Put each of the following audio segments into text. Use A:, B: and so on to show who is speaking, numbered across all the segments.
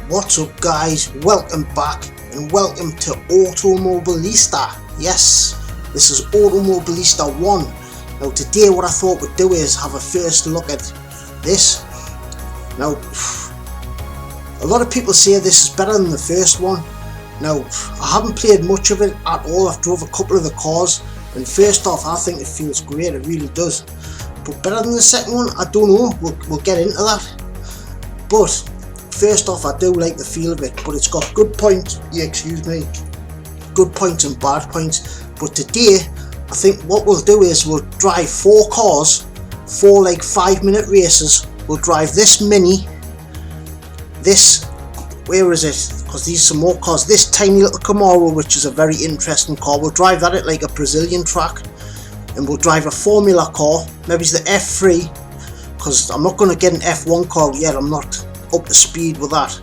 A: What's up guys, welcome back and welcome to Automobilista. Yes, this is Automobilista 1. Now today what I thought we'd do is have a first look at this. Now a lot of people say this is better than the first one. Now I haven't played much of it at all. I've drove a couple of the cars and first off I think it feels great, it really does. But better than the second one, I don't know, we'll get into that. But first off, I do like the feel of it, but it's got good points, good points and bad points. But today, I think what we'll do is we'll drive 4 cars, 4 like 5-minute races. We'll drive this Mini, this, where is it? Because these are some more cars. This tiny little Camaro, which is a very interesting car. We'll drive that at like a Brazilian track, and we'll drive a Formula car, maybe it's the F3, because I'm not going to get an F1 car yet. I'm not up to speed with that.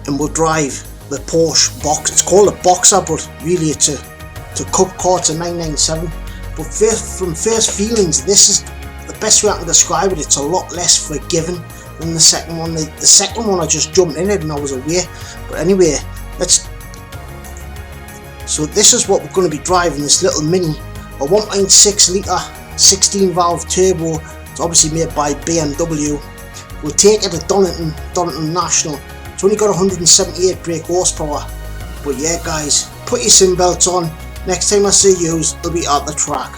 A: And we'll drive the Porsche box. It's called a Boxer, but really it's a cup car. It's a 997. But from first feelings, this is the best way I can describe it. It's a lot less forgiving than the second one. The second one I just jumped in it and I was away. But anyway, so this is what we're going to be driving, this little Mini, a 1.6 litre 16 valve turbo. It's obviously made by BMW. We'll take it to Donington National. It's only got 178 brake horsepower. But yeah guys, put your seat belts on. Next time I see you, it'll be at the track.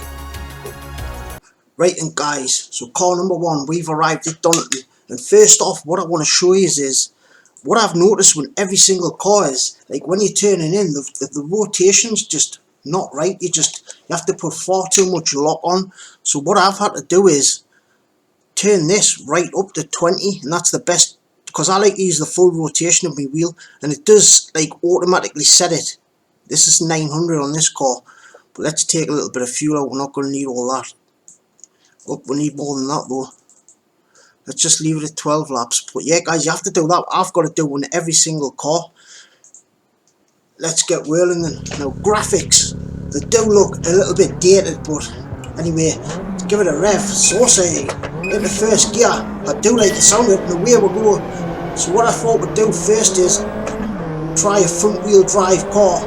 A: Right, and guys, so car number 1, we've arrived at Donington. And first off, what I want to show you is what I've noticed when every single car is, like when you're turning in, the rotation's just not right. You have to put far too much lock on. So what I've had to do is turn this right up to 20, and that's the best, because I like to use the full rotation of my wheel, and it does like automatically set it. This is 900 on this car, but let's take a little bit of fuel out. We're not going to need all that. Oh, we need more than that though. Let's just leave it at 12 laps. But yeah guys, you have to do that. I've got to do on every single car. Let's get whirling then. Now graphics, they do look a little bit dated, but anyway, let's give it a rev. Saucy in the first gear. I do like the sound of it, and away we go. So what I thought we'd do first is try a front wheel drive car.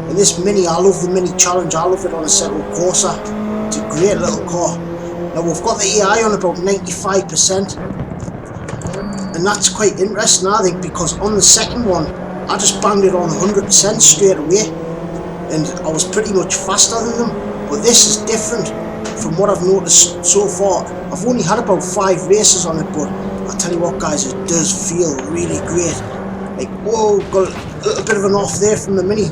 A: And this Mini, I love the Mini Challenge. I love it on a Settle Corsa. It's a great little car. Now we've got the AI on about 95%, and that's quite interesting I think, because on the second one I just banged it on 100% straight away and I was pretty much faster than them. But this is different from what I've noticed so far. I've only had about 5 races on it, but I'll tell you what guys, it does feel really great. Like, whoa, got a little bit of an off there from the Mini.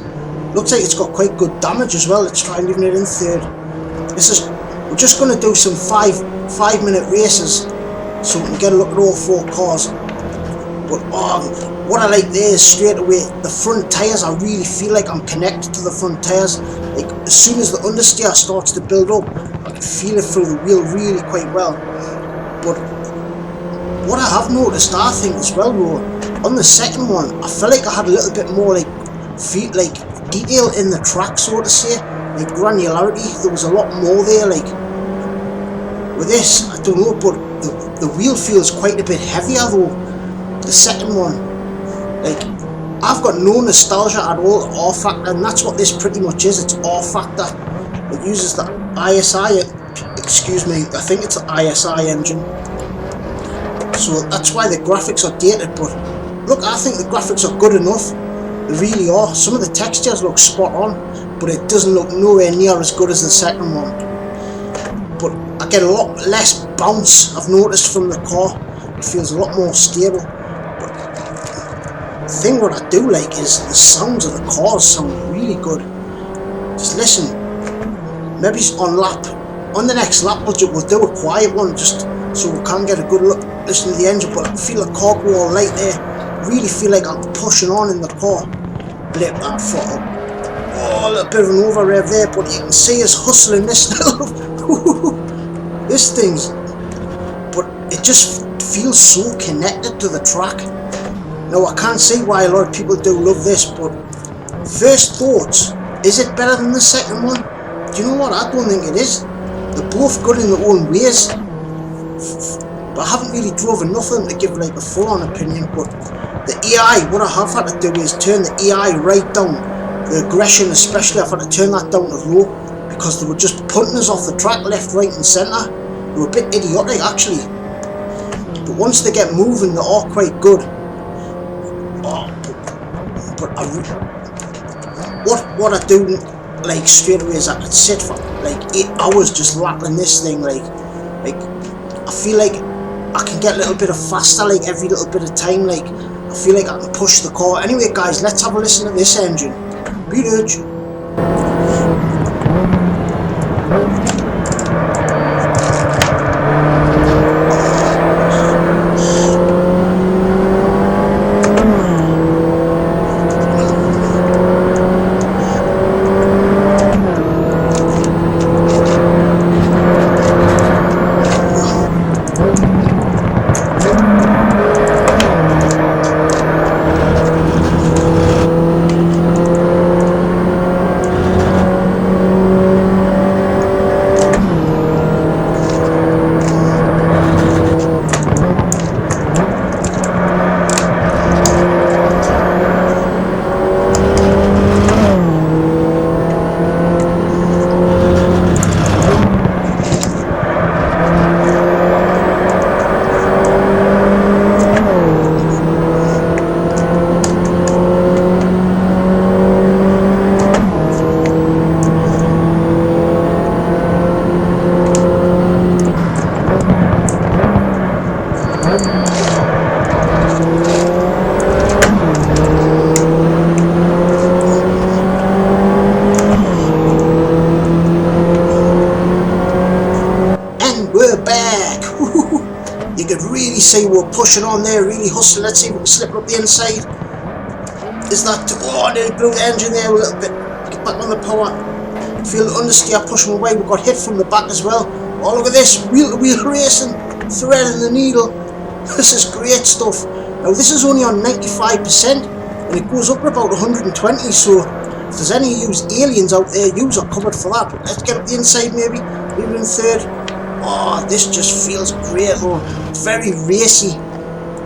A: Looks like it's got quite good damage as well. Let's try leaving it in third. We're just going to do some 5-minute races so we can get a look at all 4 cars. But what I like there is straight away the front tyres. I really feel like I'm connected to the front tyres. Like as soon as the understeer starts to build up, I can feel it through the wheel really quite well. But what I have noticed, I think as well, though, on the second one, I felt like I had a little bit more like detail in the track, so to say, like granularity. There was a lot more there. Like with this, I don't know, but the wheel feels quite a bit heavier though. The second one, like I've got no nostalgia at all rfactor, and that's what this pretty much is. It's rfactor. It uses the ISI, excuse me, I think it's the ISI engine. So that's why the graphics are dated, but look, I think the graphics are good enough. They really are. Some of the textures look spot on, but it doesn't look nowhere near as good as the second one. But I get a lot less bounce, I've noticed, from the car. It feels a lot more stable. The thing what I do like is the sounds of the cars sound really good. Just listen. Maybe on the next lap we'll do a quiet one, just so we can get a good look, listen to the engine. But I feel the car go all light there. Really feel like I'm pushing on in the car. Blip that foot up. Oh, a little bit of an over rev there, but you can see us hustling this this thing's, but it just feels so connected to the track. Now I can't see why a lot of people do love this, but first thoughts, is it better than the second one? Do you know what? I don't think it is. They're both good in their own ways. but I haven't really drove enough of them to give like a full-on opinion. But the AI, what I have had to do is turn the AI right down. The aggression especially, I've had to turn that down to low, because they were just punting us off the track left, right and centre. They were a bit idiotic actually, but once they get moving they are quite good. But what I do like straight away is I could sit for like 8 hours just rattling this thing. Like I feel like I can get a little bit of faster like every little bit of time. Like I feel like I can push the car. Anyway guys, let's have a listen to this engine. Beat urge. You could really see we're pushing on there, really hustling. Let's see if we can slip it up the inside. Is that... oh, nearly blew the engine there a little bit. Get back on the power. Feel the understeer pushing away. We got hit from the back as well. Oh, look at this. Wheel-to-wheel racing. Threading the needle. This is great stuff. Now, this is only on 95%. And it goes up to about 120. So, if there's any used aliens out there, yous are covered for that. But let's get up the inside maybe. Leave it in third. Oh, this just feels great though. It's very racy.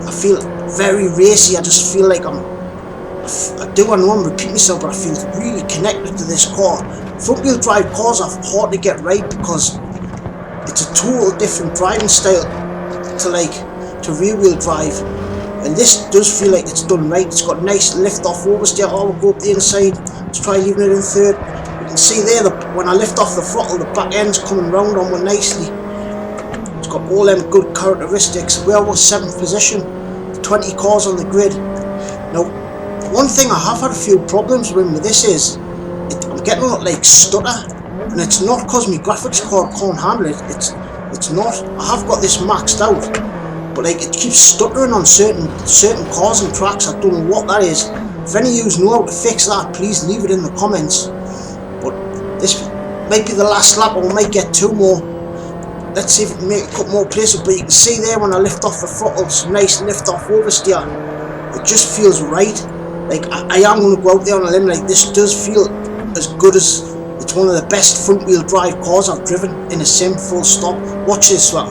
A: I feel very racy. I just feel like I know I'm repeating myself, but I feel really connected to this car. Front wheel drive cars are hard to get right because it's a total different driving style to rear wheel drive. And this does feel like it's done right. It's got nice lift off oversteer. Oh, we'll go up the inside. Let's try leaving it in third. You can see there when I lift off the throttle, the back end's coming round on one nicely. It's got all them good characteristics. We're our 7th position, 20 cars on the grid. Now, one thing I have had a few problems with this is I'm getting a lot like stutter, and it's not because my graphics card can't handle it. It's not. I have got this maxed out, but like it keeps stuttering on certain cars and tracks. I don't know what that is. If any of you know how to fix that, please leave it in the comments. But this might be the last lap, or we might get 2 more. Let's see if we can make a couple more places. But you can see there when I lift off the throttle, it's a nice lift off oversteer. It just feels right. Like I am going to go out there on a limb. Like this does feel as good as it's one of the best front wheel drive cars I've driven in a sim. Full stop. Watch this one.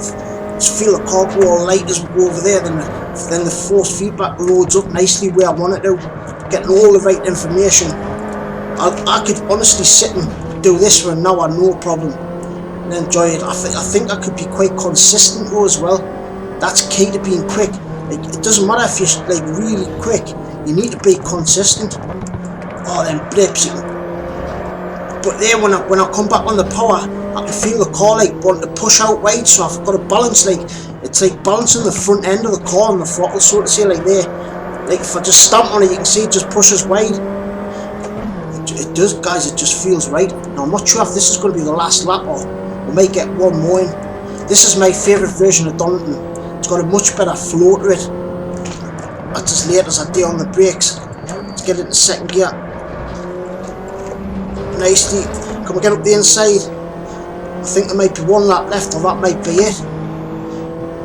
A: Just feel the car go all light as we go over there. Then the force feedback loads up nicely where I want it to. Getting all the right information. I could honestly sit and do this for an hour, no problem, and enjoy it. I think I could be quite consistent though as well. That's key to being quick. Like it doesn't matter if you're like really quick. You need to be consistent. Oh, them blips. But there, when I come back on the power, I can feel the car like wanting to push out wide. So I've got to balance. Like it's like balancing the front end of the car on the throttle, so to say, like there. Like if I just stamp on it, you can see it just pushes wide. It does, guys. It just feels right. Now I'm not sure if this is going to be the last lap or we might get one more in. This is my favourite version of Donington. It's got a much better flow to it. That's as late as I do on the brakes. Let's get into second gear. Nicely. Can we get up the inside? I think there might be one lap left, or that might be it.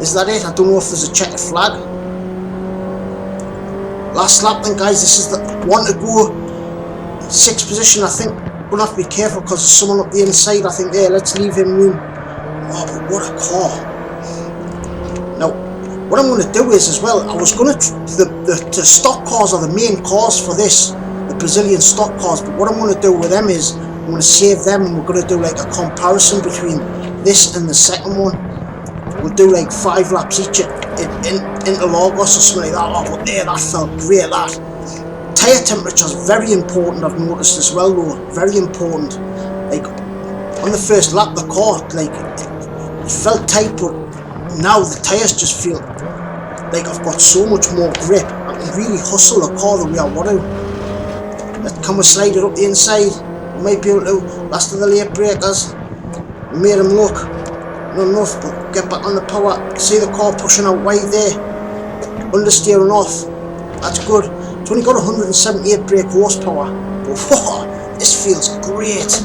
A: Is that it? I don't know if there's a checkered flag. Last lap then, guys. This is the one to go. 6th position. I think we'll have to be careful because there's someone up the inside. I think there. Let's leave him room. Oh, but what a car. Now, what I'm going to do is as well, I was going to, the stock cars are the main cars for this, the Brazilian stock cars, but what I'm going to do with them is, I'm going to save them and we're going to do like a comparison between this and the second one. We'll do like 5 laps each in Lagos or something like that. Oh, but there, that felt great, that. Tyre temperature is very important, I've noticed as well though, very important. Like, on the first lap, the car, like, it felt tight, but now the tyres just feel like I've got so much more grip. I can really hustle the car the way I want to. Can we slide it up the inside? We might be able to. Last of the late breakers. We made them look. Not enough, but get back on the power. See the car pushing out wide there. Understeering off. That's good. It's only got 178 brake horsepower. But whoa, this feels great.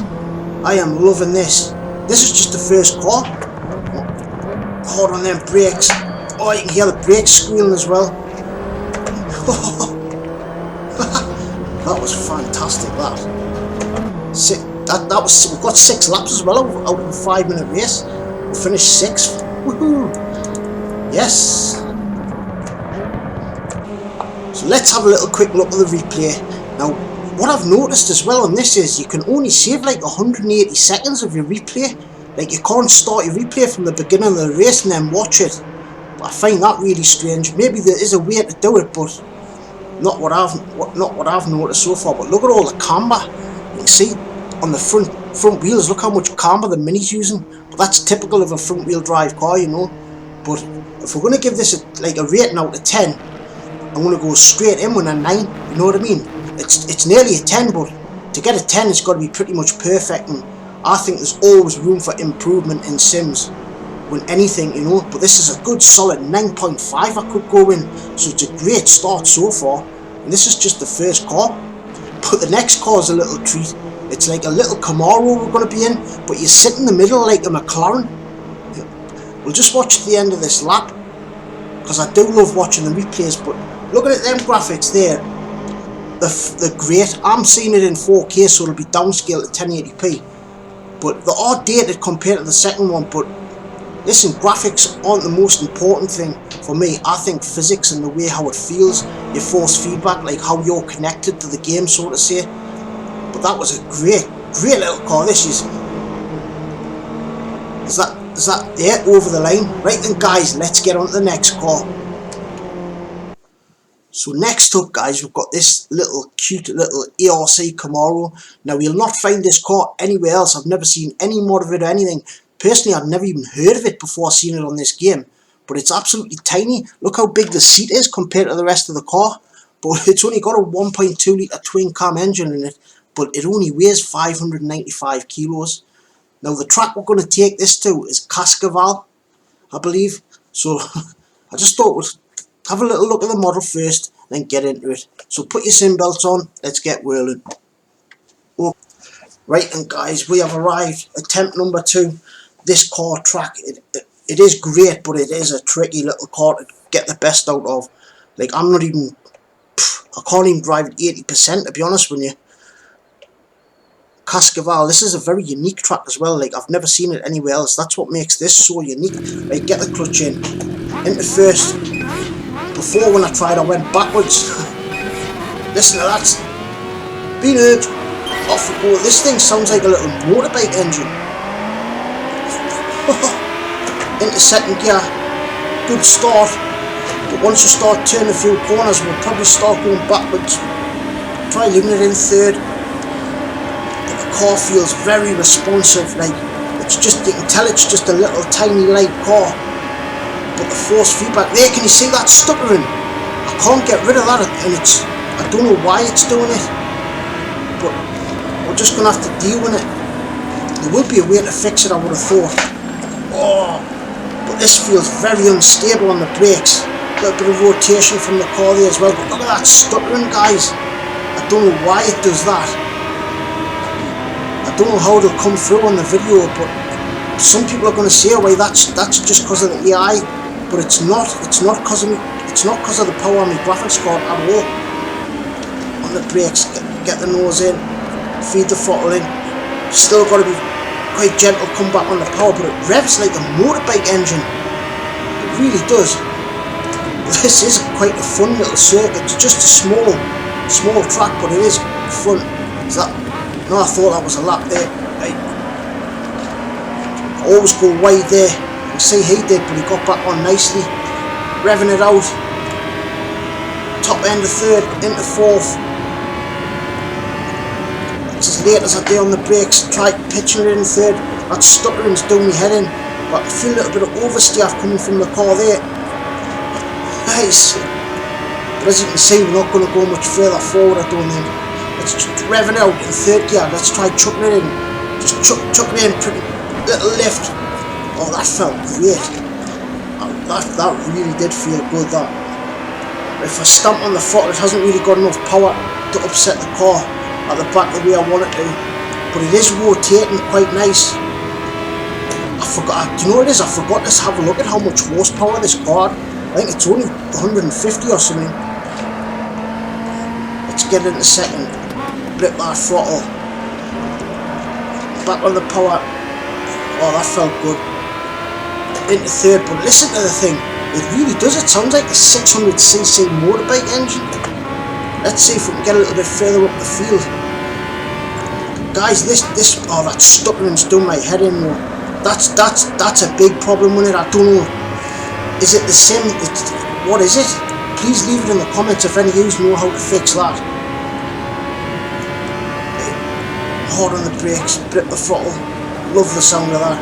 A: I am loving this. This is just the first car. Hard on them brakes. Oh, you can hear the brakes squealing as well. That was fantastic, that. We've got 6 laps as well out of a 5-minute race. We finished 6th. Woohoo! Yes! So let's have a little quick look at the replay. Now, what I've noticed as well on this is you can only save like 180 seconds of your replay. Like, you can't start your replay from the beginning of the race and then watch it. But I find that really strange. Maybe there is a way to do it, but not what I've noticed so far. But look at all the camber. You can see on the front wheels. Look how much camber the Mini's using. But that's typical of a front wheel drive car, you know. But if we're going to give this a rating out of 10, I'm going to go straight in with a 9. You know what I mean? It's nearly a 10, but to get a 10, it's got to be pretty much perfect. And I think there's always room for improvement in sims when anything, you know. But this is a good solid 9.5 I could go in, so it's a great start so far. And this is just the first car, but the next car is a little treat. It's like a little Camaro we're going to be in, but you sit in the middle like a McLaren. We'll just watch the end of this lap, because I do love watching the replays. But look at them graphics there. They're great. I'm seeing it in 4K, so it'll be downscaled to 1080p. But they are dated compared to the second one. But listen, graphics aren't the most important thing for me. I think physics and the way how it feels, your force feedback, like how you're connected to the game, so to say. But that was a great little car. This is that there over the line. Right then, guys, let's get on to the next car. So next up, guys, we've got this little cute little Eorc Camaro. Now, you'll not find this car anywhere else. I've never seen any mod of it or anything. Personally, I'd never even heard of it before seeing it on this game. But it's absolutely tiny. Look how big the seat is compared to the rest of the car. But it's only got a 1.2 litre twin cam engine in it. But it only weighs 595 kilos. Now, the track we're going to take this to is Cascavel, I believe. So I just thought we'd have a little look at the model first, then get into it. So put your sim belts on, let's get whirling. Oh, right, and guys, we have arrived. Attempt number 2. This car track, it is great, but it is a tricky little car to get the best out of. Like, I can't even drive it 80%, to be honest with you. Cascavel, this is a very unique track as well. Like, I've never seen it anywhere else. That's what makes this so unique. Like, get the clutch in, into first. Before, when I tried, I went backwards. Listen to that. Being urged. Off we go. This thing sounds like a little motorbike engine. Into second gear. Good start. But once you start turning a few corners, we'll probably start going backwards. Try leaving it in third. The car feels very responsive. Like, it's just, you can tell it's just a little tiny light car. But the force feedback there, can you see that stuttering? I can't get rid of that, and I don't know why it's doing it, but we're just going to have to deal with it. There will be a way to fix it, I would have thought. Oh, but this feels very unstable on the brakes. A little bit of rotation from the car there as well, but look at that stuttering, guys. I don't know why it does that. I don't know how it'll come through on the video, but some people are going to say, well, that's just because of the AI. But it's not because of the power on my graphics card at all. On the brakes, get the nose in, feed the throttle in. Still got to be quite gentle, come back on the power, but it revs like a motorbike engine. It really does. this is quite a fun little circuit. It's just a small track, but it is fun. So no, I thought that was a lap there. Right. Always go wide there. You see he did, but he got back on nicely. Revving it out. Top end of third, into fourth. It's as late as I do on the brakes. Try pitching it in third. That stuttering's doing me head in. But I feel a little bit of oversteer coming from the car there. Nice. But as you can see, we're not going to go much further forward, I don't think. Let's rev it out in third gear. Let's try chucking it in. Just chuck it in, pretty little lift. Oh, that felt great. That really did feel good, that. If I stamp on the throttle, it hasn't really got enough power to upset the car at the back the way I want it to. But it is rotating quite nice. I forgot, do you know what it is? I forgot to have a look at how much horsepower this car had. I think it's only 150 or something. Let's get it in a second. Blip that throttle. Back on the power. Oh, that felt good. Into third, but listen to the thing. It really does. It sounds like a 600cc motorbike engine. Let's see if we can get a little bit further up the field. Guys, oh, that stuttering's done my head in though. That's a big problem with it. I don't know. Is it the same? What is it? Please leave it in the comments if any of you know how to fix that. Hard on the brakes, grip the throttle. Love the sound of that.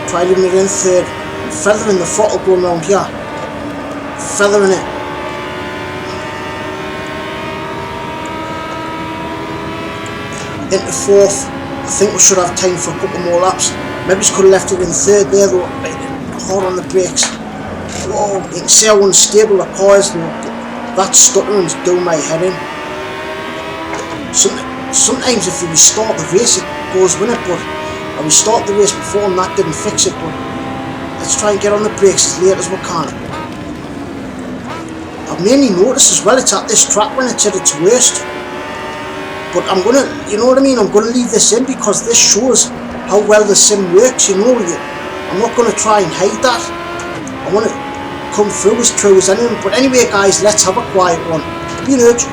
A: Try leaving it in third. Feathering the throttle going around here. Feathering it. Into fourth. I think we should have time for a couple more laps. Maybe just could have left it in third there though. Hard on the brakes. Whoa, you can see how unstable the car is now. That stuttering's doing my head in. Sometimes if you restart the race it goes with it, but I restarted the race before and that didn't fix it. But let's try and get on the brakes as late as we can. I've mainly noticed as well it's at this track when it's at its worst. But I'm gonna, you know what I mean, I'm gonna leave this in because this shows how well the sim works, you know. I'm not gonna try and hide that. I want to come through as true as anyone. But anyway guys, let's have a quiet one. Be an urge.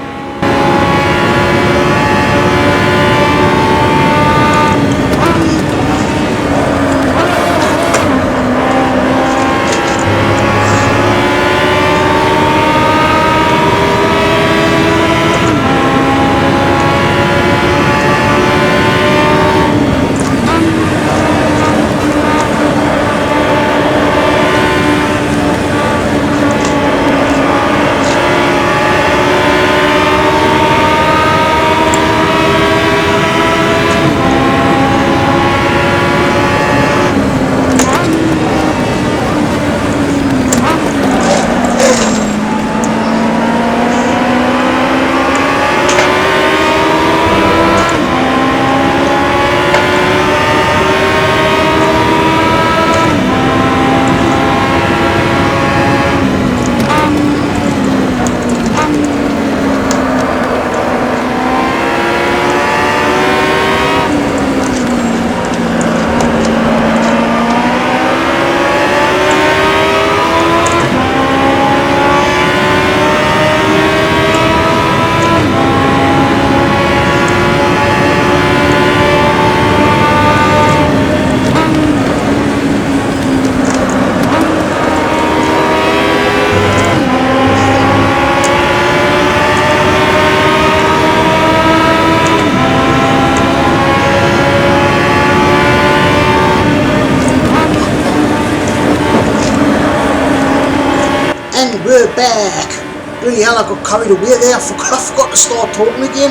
A: We're back. Bloody hell, I got carried away there. I forgot to start talking again.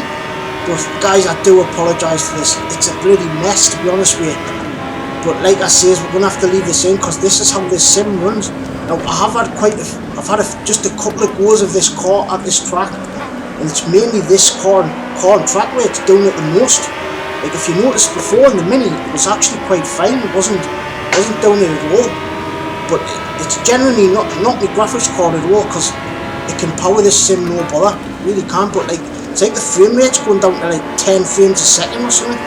A: But guys, I do apologise for this. It's a bloody mess, to be honest with you. But like I says, we're gonna have to leave this in because this is how this sim runs. Now I've had just a couple of goes of this car at this track, and it's mainly this car and track where it's doing it the most. Like if you noticed before in the Mini, it was actually quite fine. It wasn't doing it at all. But it's generally not my graphics card at all because it can power this sim no bother. It really can. But like it's like the frame rate's going down to like 10 frames a second or something.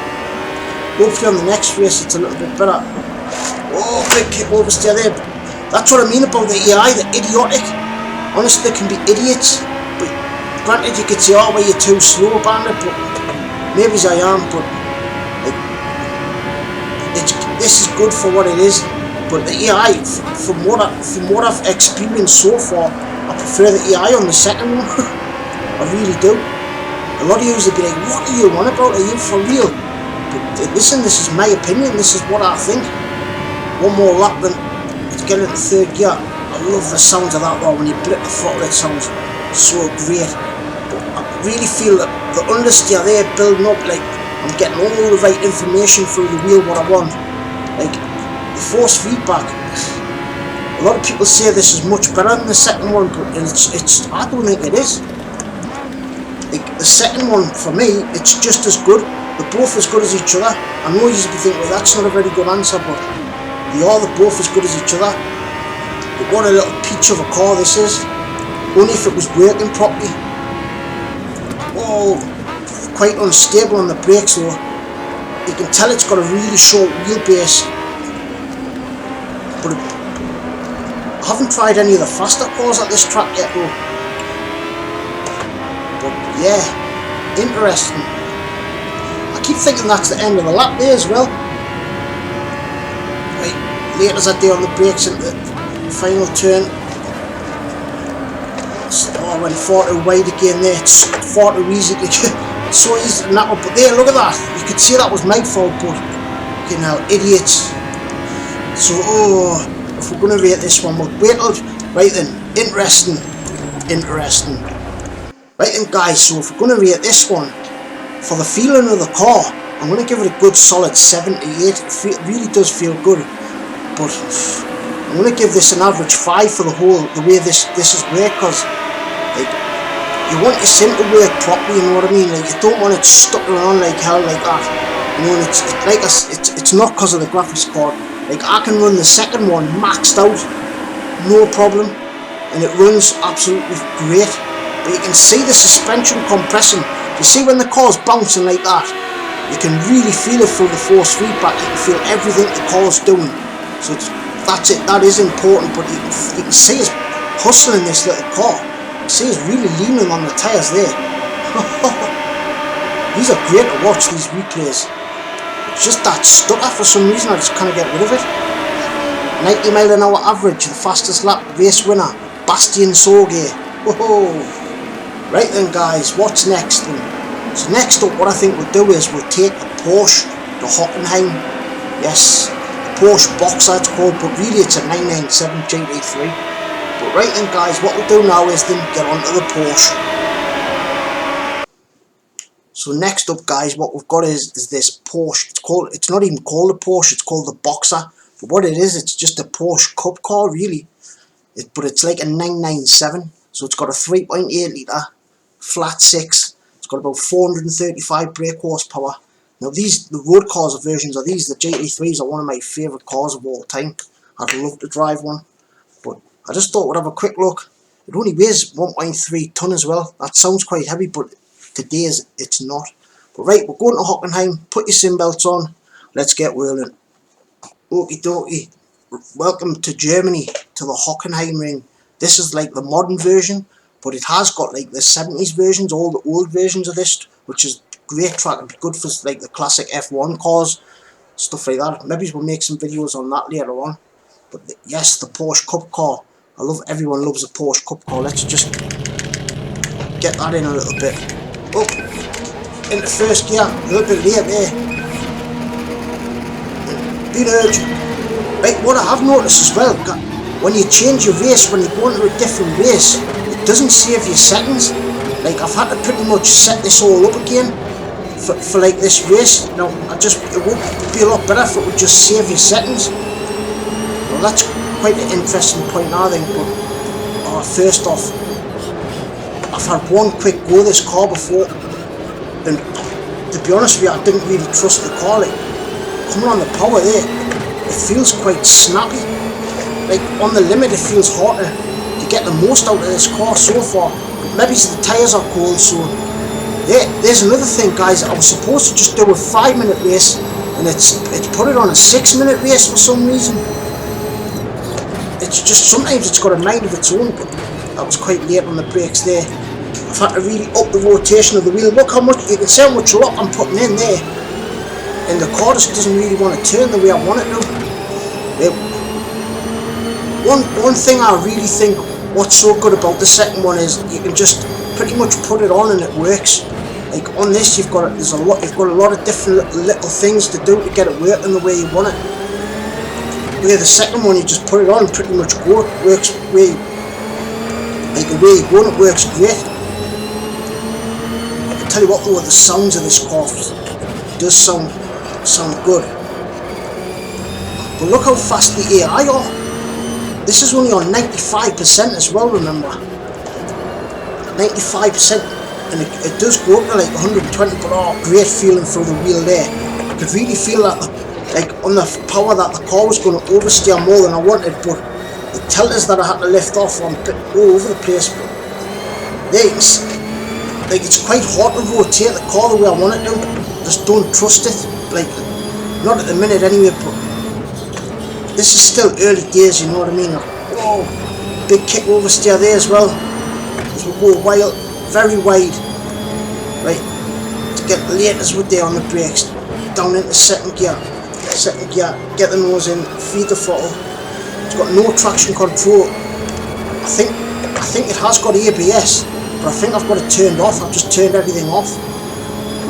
A: Hopefully on the next race it's a little bit better. Oh, big kick oversteer there. That's what I mean about the AI, the idiotic. honestly, they can be idiots. But granted, you could say, oh, well, you're too slow about it, but maybe I am, but like, this is good for what it is. But the AI, from what I've experienced so far, I prefer the AI on the second one. I really do. A lot of you will be like, what are you on about? Are you for real? But listen, this is my opinion. This is what I think. One more lap, then it's getting into third gear. I love the sounds of that though. When you blip the throttle, it sounds so great. But I really feel that the understeer there building up, like I'm getting all the right information through the wheel what I want. Like the force feedback. A lot of people say this is much better than the second one, but it's I don't think it is. Like the second one for me, it's just as good. They're both as good as each other. I know you'll be thinking, well, that's not a very good answer, but they're both as good as each other. But what a little peach of a car this is. Only if it was working properly. Oh, quite unstable on the brakes though. You can tell it's got a really short wheelbase. But I haven't tried any of the faster cars at this track yet though. But yeah, interesting. I keep thinking that's the end of the lap there as well. Right, late as I do on the brakes into the final turn. Oh, I went far too wide again there. It's far too easy to get. It's so easy to nap up. But there, look at that. You could see that was my fault, but you know, idiots. So, oh, if we're going to rate this one, we'll wait till. Right then, interesting. Right then, guys, so if we're going to rate this one, for the feeling of the car, I'm going to give it a good solid 7 to 8. It really does feel good, but I'm going to give this an average 5 for the way this is worked, because like, you want your sim to work properly, you know what I mean? Like, you don't want it stuck around like hell like that. You know, and it's not because of the graphics card. Like, I can run the second one maxed out, no problem, and it runs absolutely great. But you can see the suspension compressing. You see when the car's bouncing like that, you can really feel it through the force feedback. You can feel everything the car's doing. So that's it. That is important. But you can see it's hustling this little car. You see it's really leaning on the tyres there. These are great to watch, these replays. It's just that stutter for some reason. I just can't get rid of it. 90 mile an hour average, the fastest lap race winner, Bastian Sorge. Whoa. Right then, guys, what's next then? So next up, what I think we'll do is we'll take a Porsche, the Hockenheim. Yes, the Porsche Boxer it's called, but really it's a 997 GT3. But right then, guys, what we'll do now is then get onto the Porsche. So next up, guys, what we've got is this Porsche. It's not even called a Porsche, it's called the Boxer. But what it is, it's just a Porsche Cup car, really. But it's like a 997. So it's got a 3.8 litre flat 6. It's got about 435 brake horsepower. Now the road cars versions of these, the GT3s, are one of my favourite cars of all time. I'd love to drive one. But I just thought we'd have a quick look. It only weighs 1.3 tonne as well. That sounds quite heavy, but today it's not. But right, we're going to Hockenheim. Put your sim belts on. Let's get whirling. Okie dokie. Welcome to Germany, to the Hockenheim Ring. This is like the modern version, but it has got like the 70s versions, all the old versions of this, which is great track. It'd be good for like the classic F1 cars, stuff like that. Maybe we'll make some videos on that later on. But yes, the Porsche Cup car. Everyone loves a Porsche Cup car. Let's just get that in a little bit. Up into first gear, a little bit late there. Bit urgent. Right, what I have noticed as well, when you change your race, when you go into a different race, it doesn't save your settings. Like, I've had to pretty much set this all up again for like this race. Now, it would be a lot better if it would just save your settings. Well, that's quite an interesting point, I think. But first off, I've had one quick go this car before, and to be honest with you, I didn't really trust the car. Like, coming on the power there, it feels quite snappy. Like, on the limit, it feels hard to get the most out of this car so far. Maybe the tyres are cold, so there's another thing, guys. I was supposed to just do a 5-minute race, and it's put it on a 6-minute race for some reason. It's just, sometimes it's got a mind of its own. But that was quite late on the brakes there. I've had to really up the rotation of the wheel. Look how much, you can see how much lock I'm putting in there, and the car just doesn't really want to turn the way I want it to. One thing I really think what's so good about the second one is you can just pretty much put it on and it works. Like on this, you've got a lot of different little things to do to get it working the way you want it. Where the second one, you just put it on and pretty much go. It works way, like the way you go, and it works great. I can tell you what though, the sounds of this car does sound good. But look how fast the AI are. This is only on 95% as well, remember. 95%, and it does go up to like 120, but oh, great feeling through the wheel there. I could really feel that, like on the power, that the car was going to oversteer more than I wanted, but the tilters that I had to lift off were a bit all over the place. But there you can see, like it's quite hard to rotate the car the way I want it to. Just don't trust it, like not at the minute anyway. But this is still early days, you know what I mean. Oh, big kick oversteer there as well. As we go wild, very wide. Right, to get the latest with there on the brakes. Down into second gear, get the nose in, feed the throttle. It's got no traction control. I think it has got ABS, but I think I've got it turned off. I've just turned everything off.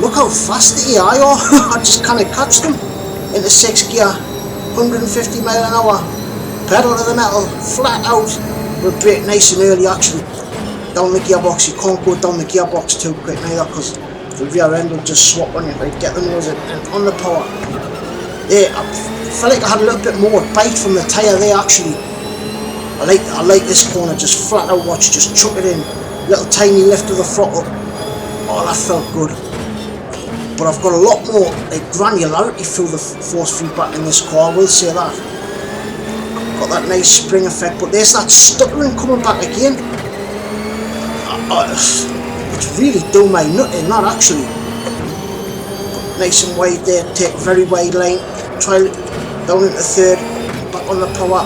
A: Look how fast the AI are. I just can't catch them. Into 6th gear, 150 mile an hour, pedal to the metal, flat out. We'll brake nice and early actually. Down the gearbox, you can't go down the gearbox too quick neither, because the rear end will just swap on you. Right, get the nose in, and on the power. There, I felt like I had a little bit more bite from the tyre there actually. I like this corner, just flat out watch, just chuck it in. Little tiny lift of the throttle. Oh, that felt good. But I've got a lot more like granularity through the force feedback in this car, I will say that. Got that nice spring effect, but there's that stuttering coming back again. It's really doing my nut in that actually. But nice and wide there, take a very wide line, try down into 3rd, back on the power.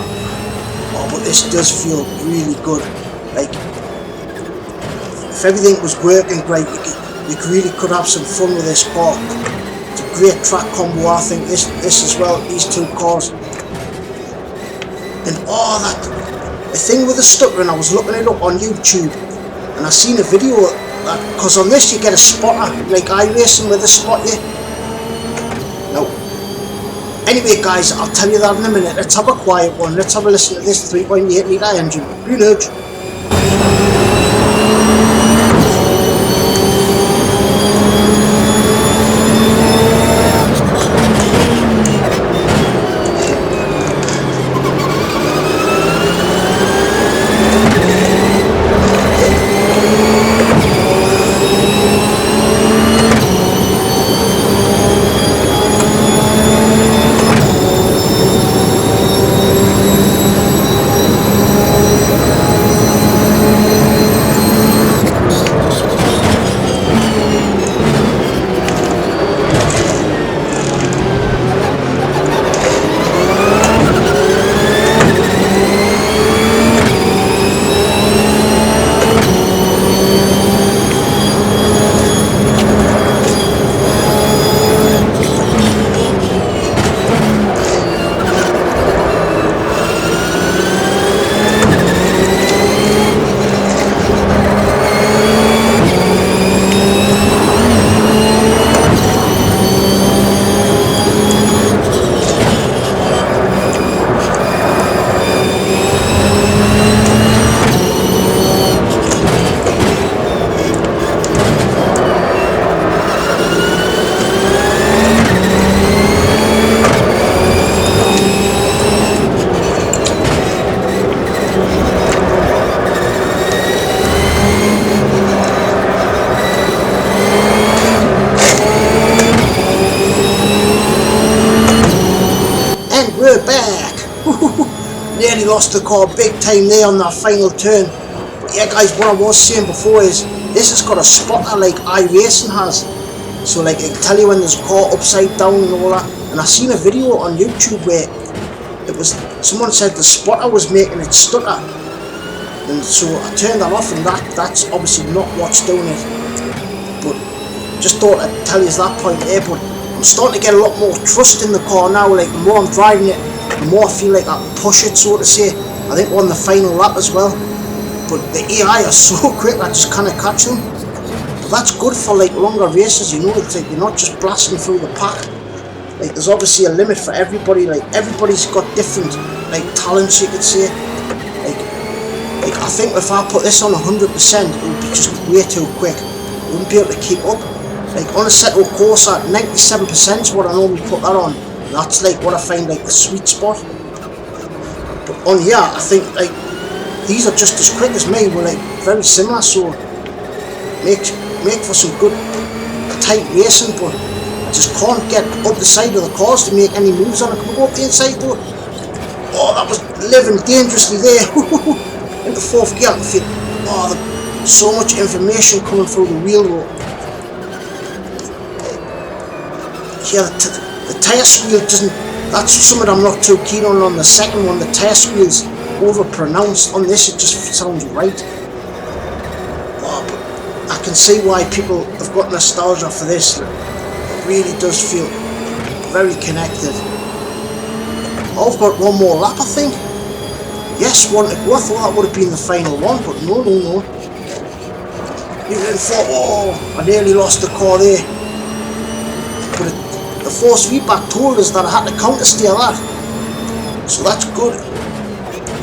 A: Oh, but this does feel really good. Like, if everything was working great, you really could have some fun with this car. It's a great track combo, I think, this as well, these two cars. And oh, the thing with the stuttering, I was looking it up on YouTube, and I seen a video that, because on this you get a spotter, like iRacing with a spot you. No. Anyway guys, I'll tell you that in a minute. Let's have a quiet one, let's have a listen to this 3.8 litre engine. Renudge. We're back! Nearly lost the car big time there on that final turn. But yeah guys, what I was saying before is, this has got a spotter like iRacing has. So like, it can tell you when there's a car upside down and all that. And I seen a video on YouTube where it was, someone said the spotter was making it stutter. And so I turned that off, and that's obviously not what's doing it. But just thought I'd tell you that point there. But I'm starting to get a lot more trust in the car now. Like, the more I'm driving it, the more I feel like I can push it, so to say. I think we're on the final lap as well. But the AI are so quick, I just kind of catch them. But that's good for like longer races, you know. It's like you're not just blasting through the pack. Like, there's obviously a limit for everybody. Like, everybody's got different like talents, you could say. Like I think if I put this on 100%, it would be just way too quick. I wouldn't be able to keep up. Like, on a Assetto Corsa, 97% is what I normally put that on. That's like what I find like the sweet spot. But on here, I think like these are just as quick as me. We're like very similar, so make for some good tight racing. But I just can't get up the side of the cars to make any moves on it. Can we go up the inside though? Oh, that was living dangerously there. Into fourth gear. I feel, oh, so much information coming through the wheel though. Yeah, the tyre squeal doesn't. That's something I'm not too keen on the second one. The tyre squeal's over-pronounced. On this, it just sounds right. Oh, but I can see why people have got nostalgia for this. It really does feel very connected. I've got one more lap, I think. Yes, one to go. I thought that would have been the final one, but no. Even thought, oh, I nearly lost the car there. But the force feedback told us that I had to counter steer that. So that's good.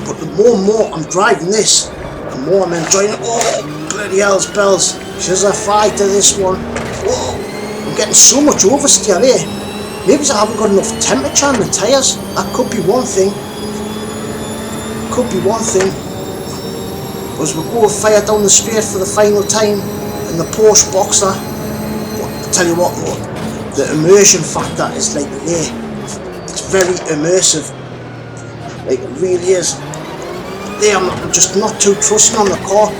A: But the more and more I'm driving this, the more I'm enjoying it. Oh, bloody hell's bells. She's a fight to this one. Whoa, I'm getting so much oversteer there. Maybe I haven't got enough temperature on the tyres. That could be one thing. As we go fire down the straight for the final time in the Porsche Boxer. But I tell you what though, the immersion factor is like there. It's very immersive. Like, it really is. There, I'm just not too trusting on the car.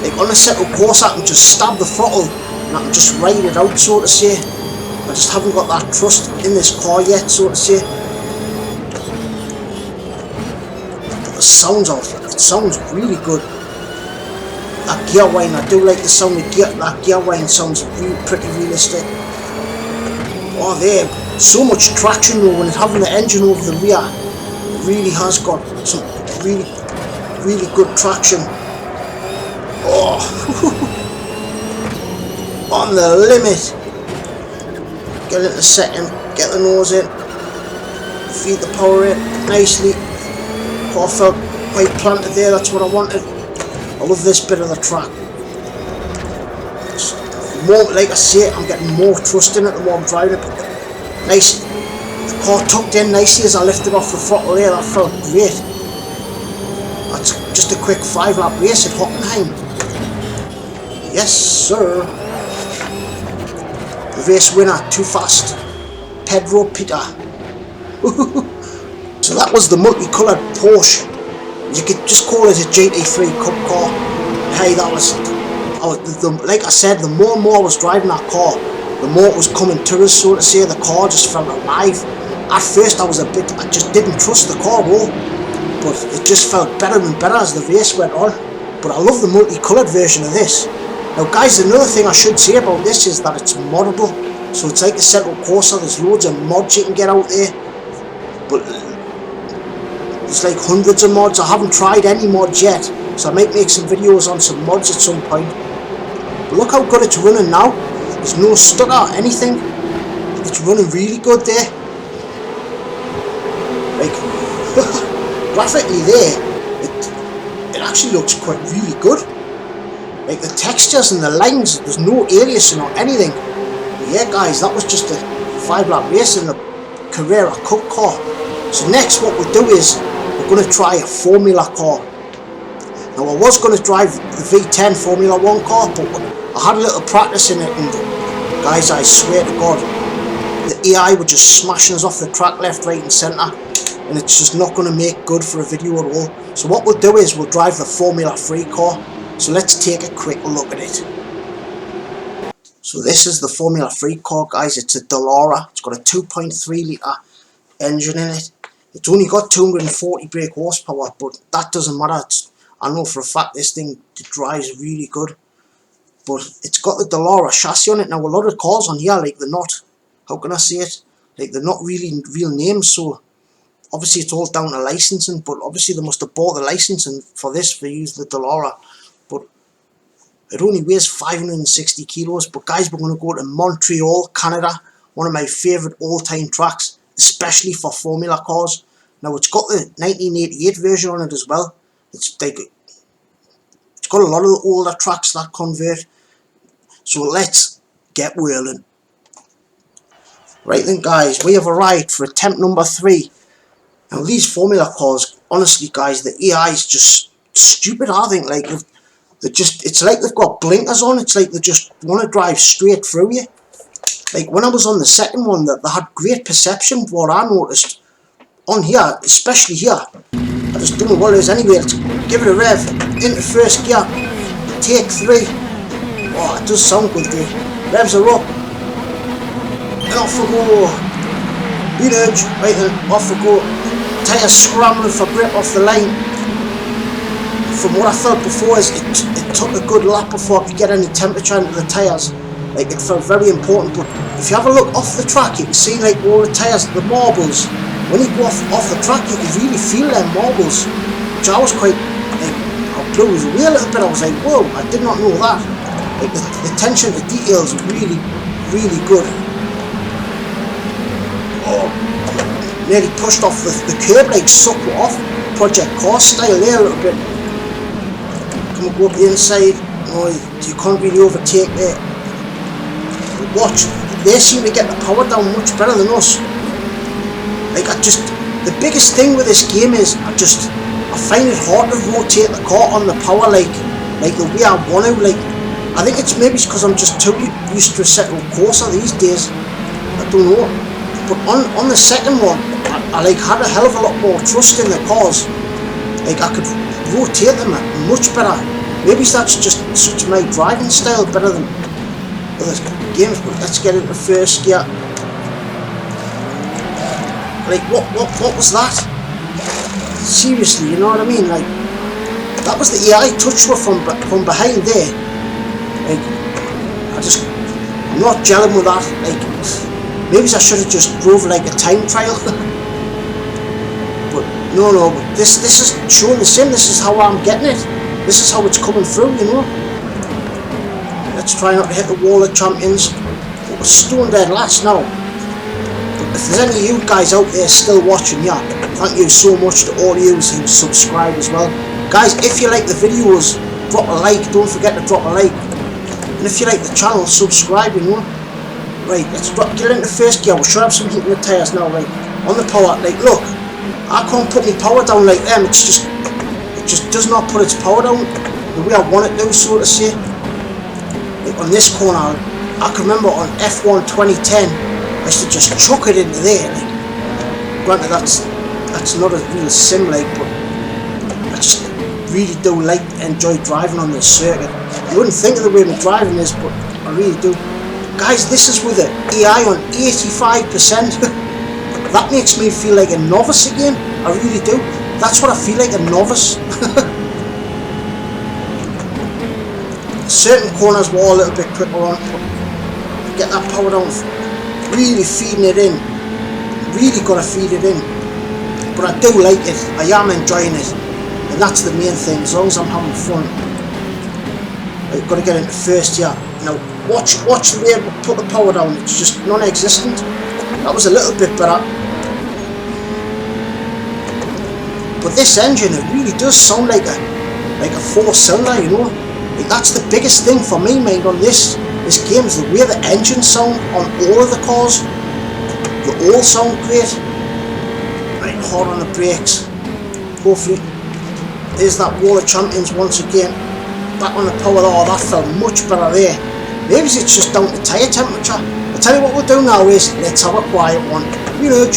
A: Like, on a Assetto Corsa, I can just stab the throttle and I can just ride it out, so to say. I just haven't got that trust in this car yet, so to say. But the sounds of it, sounds really good. That gear whine, I do like the sound of that gear whine sounds pretty realistic. Oh, there, so much traction though when it's having the engine over the rear. It really has got some really good traction. Oh, on the limit. Get it in a second, get the nose in, feed the power in nicely. Car felt quite planted there, that's what I wanted. I love this bit of the track. More, like I say, I'm getting more trust in it the more I'm driving it. Nice, the car tucked in nicely as I lifted off the throttle there, that felt great. That's just a quick 5-lap race at Hockenheim. Yes sir. The race winner, too fast, Pedro Peter. So that was the multicoloured Porsche. You could just call it a GT3 Cup car. Hey, that was, like I said, the more and more I was driving that car, the more it was coming to us, so to say. The car just felt alive. At first I just didn't trust the car at all, but it just felt better and better as the race went on. But I love the multicoloured version of this. Now guys, another thing I should say about this is that it's moddable. So it's like a Assetto Corsa, there's loads of mods you can get out there. But there's like hundreds of mods. I haven't tried any mods yet, so I might make some videos on some mods at some point. But look how good it's running now. There's no stutter or anything. It's running really good there. Like, graphically there, it actually looks quite really good. Like the textures and the lines, there's no aliasing or anything. But yeah guys, that was just a 5-lap race in the Carrera Cup car. So next what we'll do is, we're going to try a Formula car. Now I was going to drive the V10 Formula 1 car, but I had a little practice in it, and guys, I swear to God, the AI were just smashing us off the track left, right and centre, and it's just not going to make good for a video at all. So what we'll do is, we'll drive the Formula 3 car. So let's take a quick look at it. So this is the Formula 3 car guys, it's a Dallara. It's got a 2.3 litre engine in it. It's only got 240 brake horsepower, but that doesn't matter. I know for a fact this thing drives really good. But it's got the Dallara chassis on it. Now a lot of cars on here, like, they're not, how can I say it, like, they're not really real names, so obviously it's all down to licensing, but obviously they must have bought the licensing for this for use the Dallara. But it only weighs 560 kilos. But guys, we're going to go to Montreal, Canada, one of my favourite all-time tracks, especially for Formula cars. Now it's got the 1988 version on it as well. It's like, it's got a lot of the older tracks that convert. So let's get whirling. Right then guys, we have arrived for attempt number 3. Now these Formula cars, honestly guys, the AI is just stupid. I think, like, they're just, it's like they've got blinkers on. It's like they just want to drive straight through you. Like when I was on the second one, that they had great perception. What I noticed on here, especially here, I just don't know what it is anyway. Let's give it a rev into first gear, take 3. Oh, it does sound good, dude. Revs are up. And off we go. Beat urge. Right then, off we go. Tyres scrambling for grip off the line. From what I felt before, is it took a good lap before I could get any temperature into the tyres. Like, it felt very important. But if you have a look off the track, you can see, like, all the tyres, the marbles. When you go off the track, you can really feel them marbles. Which I was quite, like, I blew away a little bit. I was like, whoa, I did not know that. Like, the attention to detail is really, really good. Oh, nearly pushed off the curb, like, sucked it off. Project Car style there a little bit. Can we go up the inside? No, you can't really overtake there. Watch, they seem to get the power down much better than us. Like, the biggest thing with this game is, I find it hard to rotate the car on the power, like the way I want to, like. I think it's maybe because I'm just too used to a settled Corsa these days. I don't know. But on the second one, I like had a hell of a lot more trust in the cars. Like, I could rotate them much better. Maybe that's just such my driving style better than other games. But let's get into first gear. Like, what was that? Seriously, you know what I mean? Like, that was the AI touch from behind there. Like, I'm not gelling with that. Like, maybe I should have just drove like a time trial. But no, but this is showing the sim. This is how I'm getting it. This is how it's coming through, you know. Let's try not to hit the wall of champions. We're stone dead last now. But if there's any of you guys out there still watching, yeah, thank you so much to all of you who subscribe as well. Guys, if you like the videos, drop a like. Don't forget to drop a like. And if you like the channel, subscribe, you know. Right, let's get into first gear. We should have some heat in the tyres now, right. On the power, like, look, I can't put my power down like them. It just does not put its power down the way I want it to, so to say. Like, on this corner, I can remember on F1 2010, I used to just chuck it into there. Like, granted, that's not a real sim, like, but I just really do like enjoy driving on this circuit. You wouldn't think of the way my driving is, but I really do. Guys, this is with the AI on 85%. That makes me feel like a novice again. I really do. That's what I feel like, a novice. Certain corners were a little bit quicker on. Get that power down. Really feeding it in. Really gotta feed it in. But I do like it. I am enjoying it. And that's the main thing, as long as I'm having fun. I've got to get into first here. Now, watch the way I put the power down. It's just non-existent. That was a little bit better. But this engine, it really does sound like a 4-cylinder, you know. Like, that's the biggest thing for me, mate, on this game, is the way the engines sound on all of the cars. They all sound great. Right, hard on the brakes. Hopefully, there's that wall of champions once again. Back on the power. Oh, that felt much better there. Maybe it's just down to tyre temperature. I'll tell you what we'll do now is, let's have a quiet one. Reload.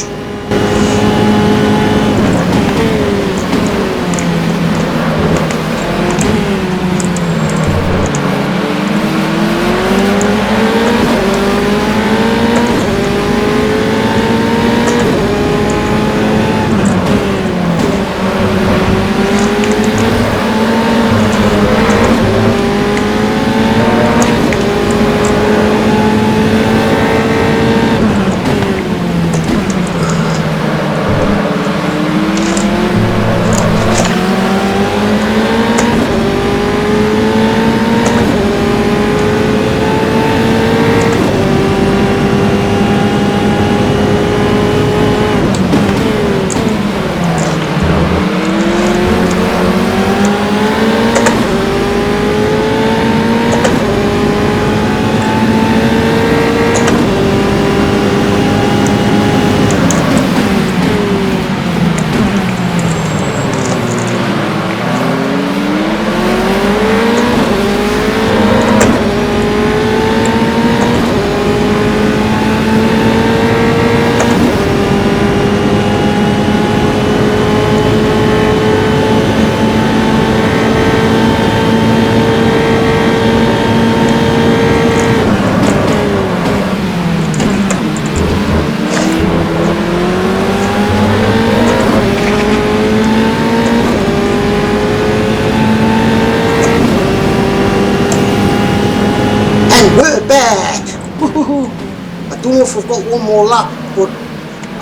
A: we're back. I don't know if we've got one more lap, but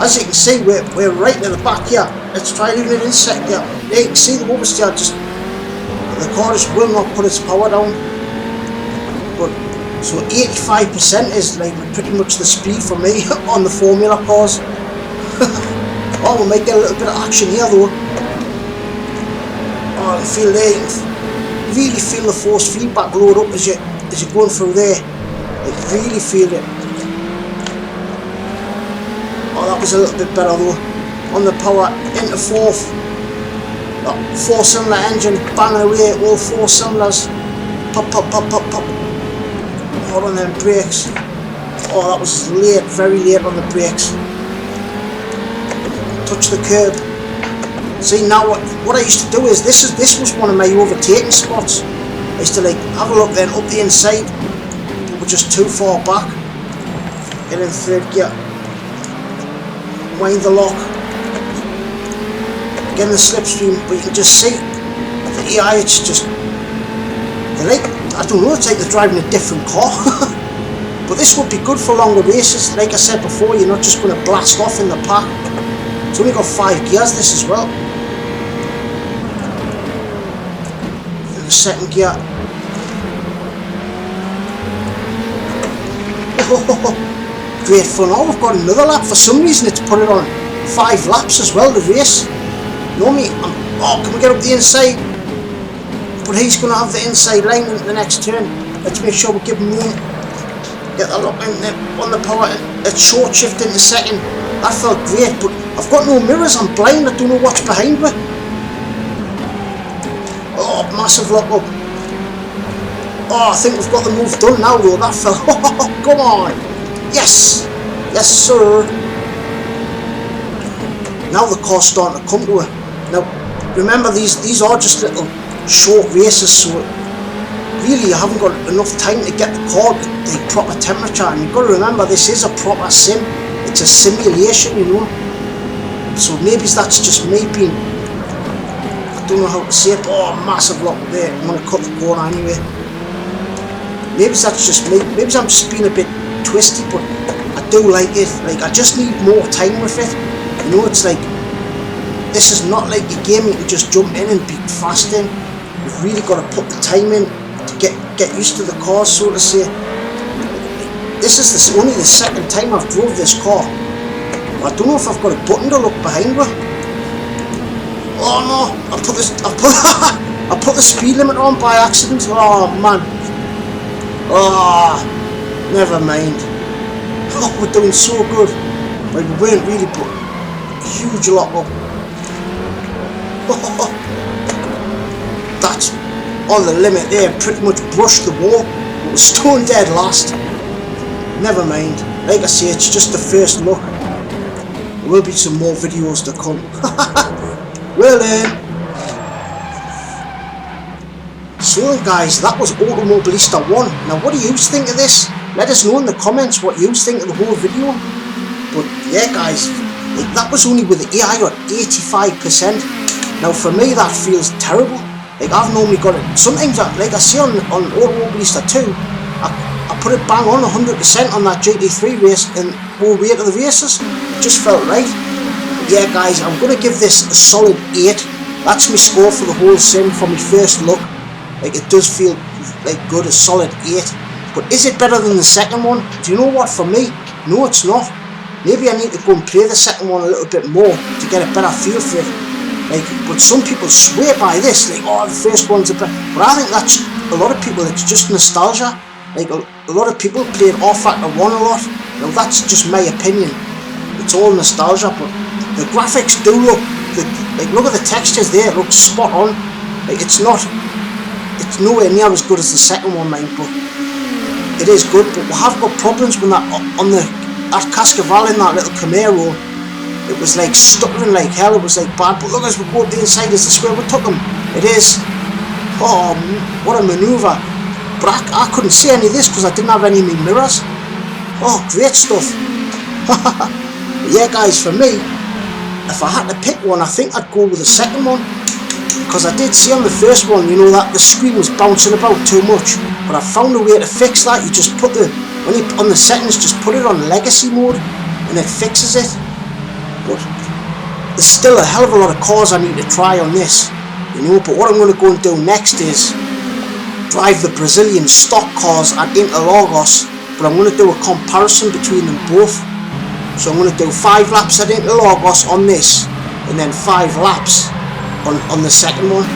A: as you can see, we're right in the back here. Let's try leaving it in second here. Yeah, you can see the oversteer just, the car just will not put its power down. But so 85% is like pretty much the speed for me on the Formula cars. Oh, we might get a little bit of action here though. Oh, I feel there, you really feel the force feedback load up as you're going through there. Like really feel it. Oh, that was a little bit better though. On the power into fourth. That 4-cylinder engine banging away, all 4 cylinders. Pop, pop, pop, pop, pop. Hard on them brakes. Oh, that was late, very late on the brakes. Touch the curb. See now what I used to do is this was one of my overtaking spots. I used to like have a look then up the inside, but we're just too far back. Get in third gear. Wind the lock. Get in the slipstream, but you can just see the AI, it's just like, I don't know, it's like they're driving a different car. But this would be good for longer races. Like I said before, you're not just going to blast off in the pack. It's only got 5 gears this as well. In the second gear. Oh, great fun. Oh, we've got another lap. For some reason it's put it on 5 laps as well, the race. Normally, oh, can we get up the inside? But he's going to have the inside line in the next turn. Let's make sure we give him room. Get the lock in there on the power. Let's short shift into second. That felt great, but I've got no mirrors. I'm blind. I don't know what's behind me. Oh, massive lock up. Oh, I think we've got the move done now though. That felt. Oh, come on. Yes. Yes, sir. Now the car's starting to come to her. Now, remember these are just little short races, so really you haven't got enough time to get the car to the proper temperature, and you've got to remember this is a proper sim. It's a simulation, you know. So maybe that's just me being, I don't know how to say it, but oh, massive lock there. I'm going to cut the corner anyway. Maybe that's just me. Maybe I'm just being a bit twisty, but I do like it. Like, I just need more time with it. You know, it's like, this is not like a game you can just jump in and be fast in. You've really got to put the time in to get used to the car, so to say. This is only the second time I've drove this car. I don't know if I've got a button to look behind me. Oh no! I put the speed limit on by accident. Oh man! Oh, never mind. Oh, we're doing so good. Like, we weren't really, but huge lock up. That's on the limit there. Pretty much brushed the wall. It was stone dead last. Never mind. Like I say, it's just the first look. There will be some more videos to come. Well then. So guys, that was Automobilista 1. Now what do you think of this? Let us know in the comments what you think of the whole video. But yeah guys, like, that was only with the AI at 85%. Now for me that feels terrible. Like, I've normally got it, sometimes like I see on Automobilista 2, I put it bang on 100% on that GT3 race and we'll wait to the races. It just felt right. But yeah guys, I'm going to give this a solid 8. That's my score for the whole sim for my first look. Like, it does feel like good, a solid 8. But is it better than the second one? Do you know what, for me, no it's not. Maybe I need to go and play the second one a little bit more to get a better feel for it. Like, but some people swear by this, like, oh, the first one's a bit. But I think that's a lot of people. It's just nostalgia. Like, a lot of people played rfactor 1 a lot. Now that's just my opinion. It's all nostalgia, but the graphics do look. Like, look at the textures there. It looks spot on. Like, it's nowhere near as good as the second one, mate. But it is good. But we have got problems with that on the. At Cascaval in that little Camaro, it was like stuttering like hell. It was like bad. But look, as we go up the inside, is this where we took them? It is. Oh, what a manoeuvre! But I couldn't see any of this because I didn't have any of my mirrors. Oh, great stuff! Yeah, guys, for me, if I had to pick one, I think I'd go with the second one, because I did see on the first one, you know, that the screen was bouncing about too much. but I found a way to fix that. You just put when you on the settings, just put it on legacy mode and it fixes it. But there's still a hell of a lot of cars I need to try on this, you know. But what I'm going to go and do next is drive the Brazilian stock cars at Interlagos, but I'm going to do a comparison between them both. So I'm going to do 5 laps at Interlagos on this, and then 5 laps on the second one.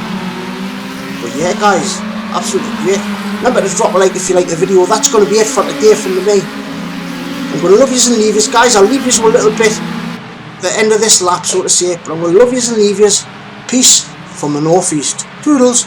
A: But yeah guys, absolutely great. Remember to drop a like if you like the video. That's going to be it for today from me. I'm going to love yous and leave yous, guys. I'll leave yous a little bit at the end of this lap, so to say, but I'm going to love yous and leave yous. Peace from the northeast. Toodles.